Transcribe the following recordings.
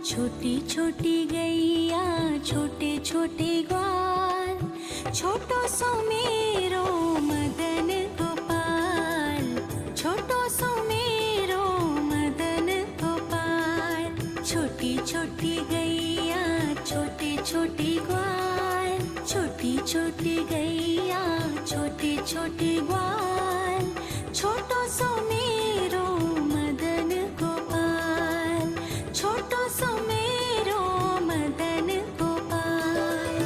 छोटी छोटी गैया छोटे छोटे ग्वाल, छोटो सो मेरो मदन गोपाल, छोटो सो मेरो मदन गोपाल। छोटी छोटी गैया छोटे छोटे ग्वाल, छोटी छोटी गैया छोटे छोटे ग्वाल, छोटो सो मेरो मदन गोपाल, छोटो सो मेरो मदन गोपाल।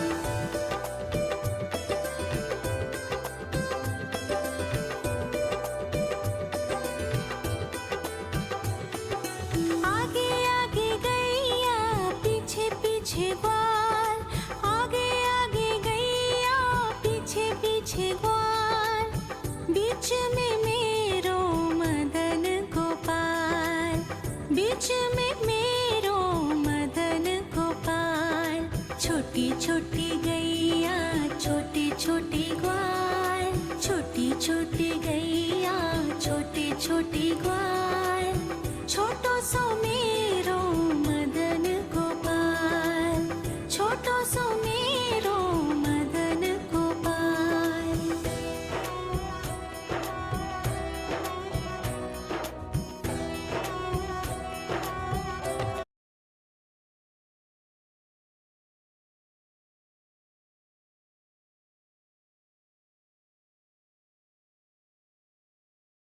आगे आगे गैया पीछे पीछे ग्वाल, आगे आगे गैया पीछे पीछे ग्वाल, बीच में मेरो मदन गोपाल, बीच में मेरो मदन गोपाल। छोटी छोटी गैया छोटे छोटे ग्वाल, छोटी छोटी गैया छोटे छोटे ग्वाल, छोटो सो मेरो